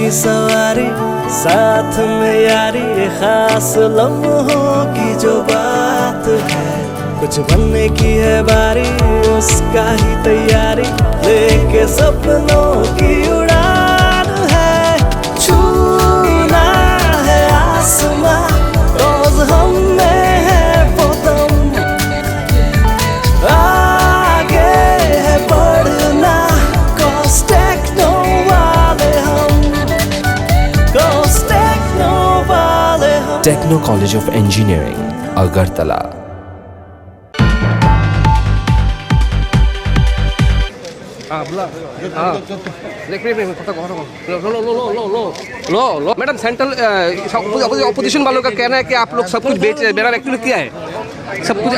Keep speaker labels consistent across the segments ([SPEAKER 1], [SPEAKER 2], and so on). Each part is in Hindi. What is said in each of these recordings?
[SPEAKER 1] की सवारी, साथ में यारी, खास लम्हों की जो बात है। कुछ बनने की है बारी, उसका ही तैयारी, लेके सपनों की उड़ान है। छूना है आसमां, रोज हम में है वो दम, आगे है बढ़ना, cause techno वाले हम, cause techno वाले हम।
[SPEAKER 2] Techno College of Engineering Agartala.
[SPEAKER 3] Madam central opposition वालों का कहना है कि आप लोग सब कुछ बेच रहे हैं। मेरा एक्चुअली क्या है सब कुछ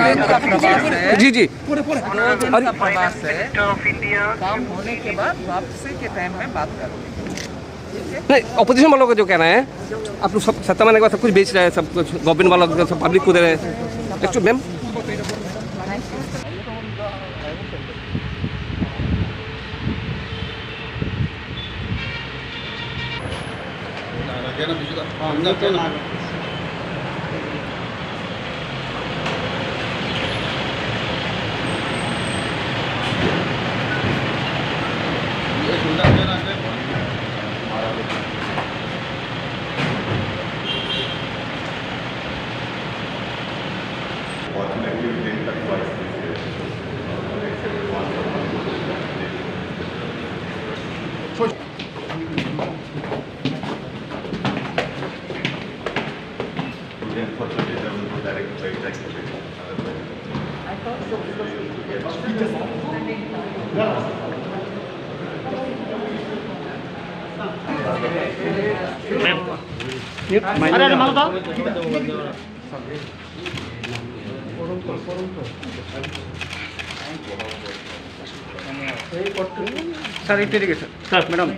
[SPEAKER 3] जी जी
[SPEAKER 4] प्रवास है काम होने के बाद वापसी के टाइम में बात करो।
[SPEAKER 3] नहीं, अपोजिशन वालों का जो कहना है आप लोग सब सत्ता मानने के बाद सब कुछ बेच रहे हैं, सब कुछ गवर्नमेंट वालों सब पब्लिक को दे रहे हैं। एक्चुअली मैम
[SPEAKER 4] सर ठीक है सर मैडम